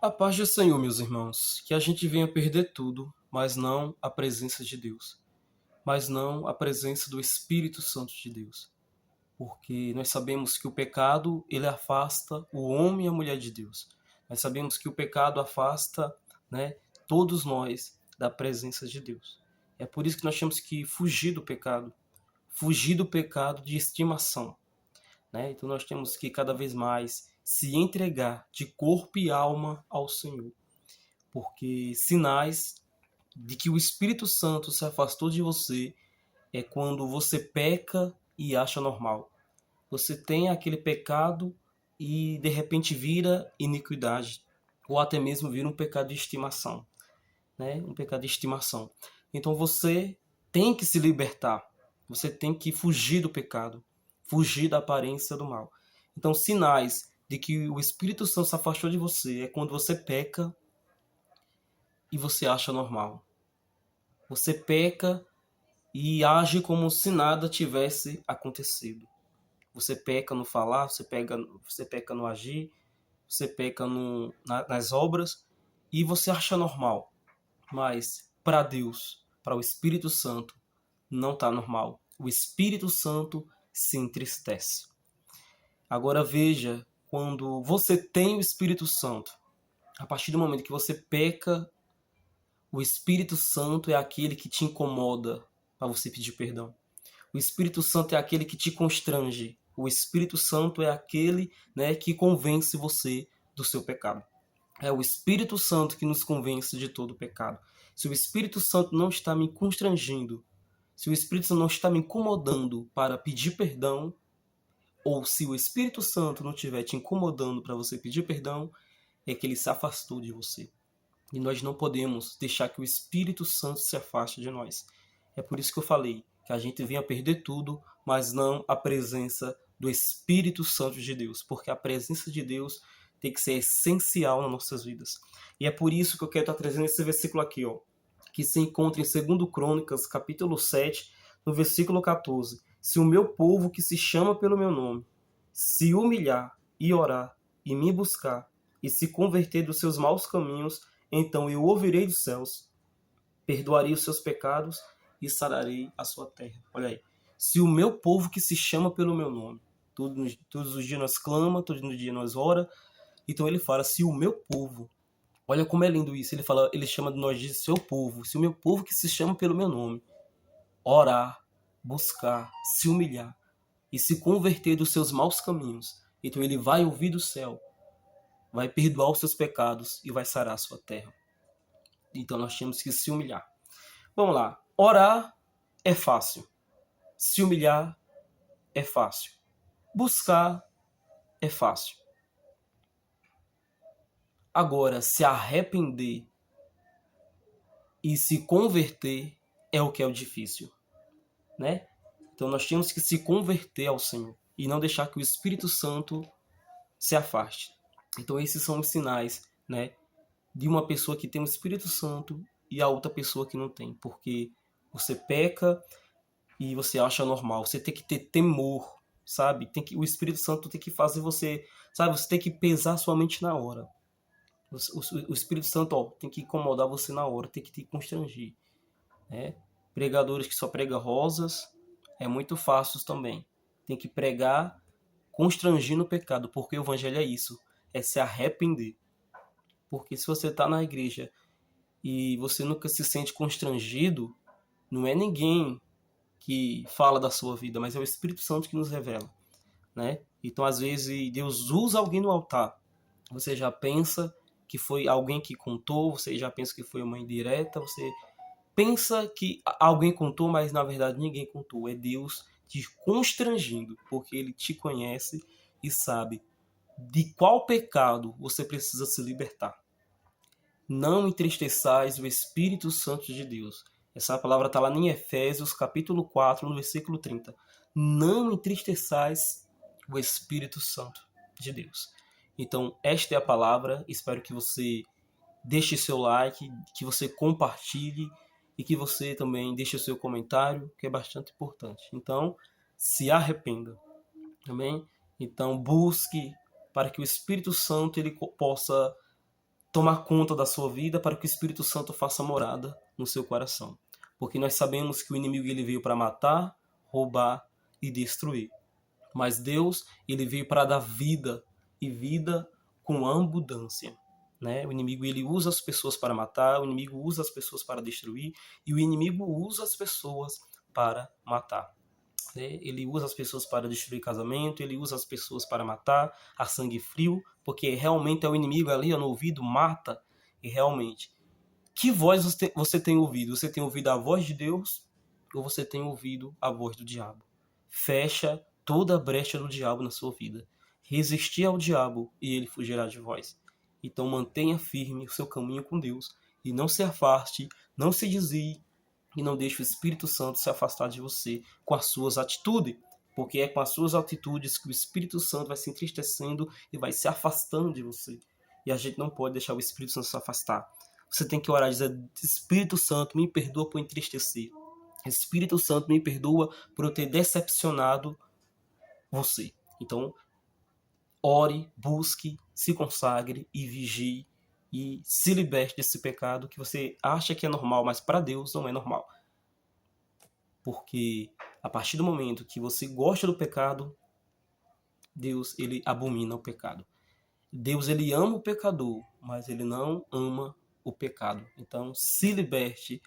A paz do Senhor, meus irmãos, que a gente venha perder tudo, mas não a presença de Deus, mas não a presença do Espírito Santo de Deus, porque nós sabemos que o pecado, ele afasta o homem e a mulher de Deus. Nós sabemos que o pecado afasta, né, todos nós da presença de Deus. É por isso que nós temos que fugir do pecado de estimação, né? Então nós temos que cada vez mais se entregar de corpo e alma ao Senhor, porque sinais de que o Espírito Santo se afastou de você é quando você peca e acha normal. Você tem aquele pecado e de repente vira iniquidade, ou até mesmo vira um pecado de estimação, né? Um pecado de estimação. Então você tem que se libertar. Você tem que fugir do pecado, fugir da aparência do mal. Então, sinais de que o Espírito Santo se afastou de você é quando você peca e você acha normal. Você peca e age como se nada tivesse acontecido. Você peca no falar, você peca no agir, você peca nas obras e você acha normal. Mas para Deus, para o Espírito Santo, não está normal. O Espírito Santo se entristece. Agora veja, quando você tem o Espírito Santo, a partir do momento que você peca, o Espírito Santo é aquele que te incomoda para você pedir perdão. O Espírito Santo é aquele que te constrange. O Espírito Santo é aquele, né, que convence você do seu pecado. É o Espírito Santo que nos convence de todo o pecado. Se o Espírito Santo não está me constrangindo, se o Espírito Santo não está me incomodando para pedir perdão, ou se o Espírito Santo não estiver te incomodando para você pedir perdão, é que ele se afastou de você. E nós não podemos deixar que o Espírito Santo se afaste de nós. É por isso que eu falei que a gente venha perder tudo, mas não a presença do Espírito Santo de Deus, porque a presença de Deus tem que ser essencial nas nossas vidas. E é por isso que eu quero estar trazendo esse versículo aqui, ó, que se encontra em 2 Crônicas, capítulo 7, no versículo 14. Se o meu povo que se chama pelo meu nome se humilhar e orar e me buscar e se converter dos seus maus caminhos, então eu ouvirei dos céus, perdoarei os seus pecados e sararei a sua terra. Olha aí. Se o meu povo que se chama pelo meu nome, todos os dias nós clama, todos os dias nós ora, então ele fala, se o meu povo, olha como é lindo isso, ele chama de nós de seu povo, se o meu povo que se chama pelo meu nome, orar, buscar, se humilhar e se converter dos seus maus caminhos, então ele vai ouvir do céu, vai perdoar os seus pecados e vai sarar a sua terra. Então nós temos que se humilhar. Vamos lá. Orar é fácil. Se humilhar é fácil. Buscar é fácil. Agora, se arrepender e se converter é o que é o difícil, né? Então nós temos que se converter ao Senhor e não deixar que o Espírito Santo se afaste. Então esses são os sinais, né, de uma pessoa que tem o Espírito Santo e a outra pessoa que não tem, porque você peca e você acha normal. Você tem que ter temor, sabe? O Espírito Santo tem que fazer você, sabe? Você tem que pesar sua mente na hora. O Espírito Santo, ó, tem que incomodar você na hora, tem que te constranger, né? Pregadores que só pregam rosas é muito fácil também. Tem que pregar constrangindo o pecado, porque o evangelho é isso, é se arrepender. Porque se você está na igreja e você nunca se sente constrangido, não é ninguém que fala da sua vida, mas é o Espírito Santo que nos revela, né? Então, às vezes, Deus usa alguém no altar. Você já pensa que foi alguém que contou, você já pensa que foi uma indireta, você pensa que alguém contou, mas na verdade ninguém contou. É Deus te constrangindo, porque Ele te conhece e sabe de qual pecado você precisa se libertar. Não entristeçais o Espírito Santo de Deus. Essa palavra está lá em Efésios, capítulo 4, no versículo 30. Não entristeçais o Espírito Santo de Deus. Então, esta é a palavra. Espero que você deixe seu like, que você compartilhe e que você também deixe o seu comentário, que é bastante importante. Então, se arrependa. Amém? Então, busque para que o Espírito Santo ele possa tomar conta da sua vida, para que o Espírito Santo faça morada no seu coração. Porque nós sabemos que o inimigo ele veio para matar, roubar e destruir. Mas Deus ele veio para dar vida, e vida com abundância. Né? O inimigo ele usa as pessoas para matar, o inimigo usa as pessoas para destruir, e o inimigo usa as pessoas para matar. Ele usa as pessoas para destruir casamento, ele usa as pessoas para matar a sangue frio, porque realmente é o inimigo ali no ouvido, mata, e realmente. Que voz você tem ouvido? Você tem ouvido a voz de Deus ou você tem ouvido a voz do diabo? Fecha toda a brecha do diabo na sua vida. Resistir ao diabo e ele fugirá de vós. Então mantenha firme o seu caminho com Deus e não se afaste, não se desvie e não deixe o Espírito Santo se afastar de você com as suas atitudes, porque é com as suas atitudes que o Espírito Santo vai se entristecendo e vai se afastando de você. E a gente não pode deixar o Espírito Santo se afastar. Você tem que orar e dizer: Espírito Santo, me perdoa por entristecer. Espírito Santo, me perdoa por eu ter decepcionado você. Então, ore, busque, se consagre e vigie e se liberte desse pecado que você acha que é normal, mas para Deus não é normal. Porque a partir do momento que você gosta do pecado, Deus ele abomina o pecado. Deus ele ama o pecador, mas ele não ama o pecado. Então, se liberte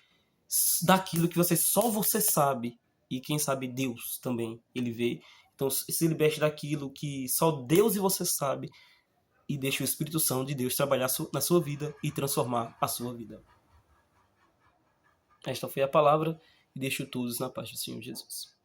daquilo que só você sabe, e quem sabe Deus também ele vê. Então, se liberte daquilo que só Deus e você sabe, e deixe o Espírito Santo de Deus trabalhar na sua vida e transformar a sua vida. Esta foi a palavra, e deixo todos na paz do Senhor Jesus.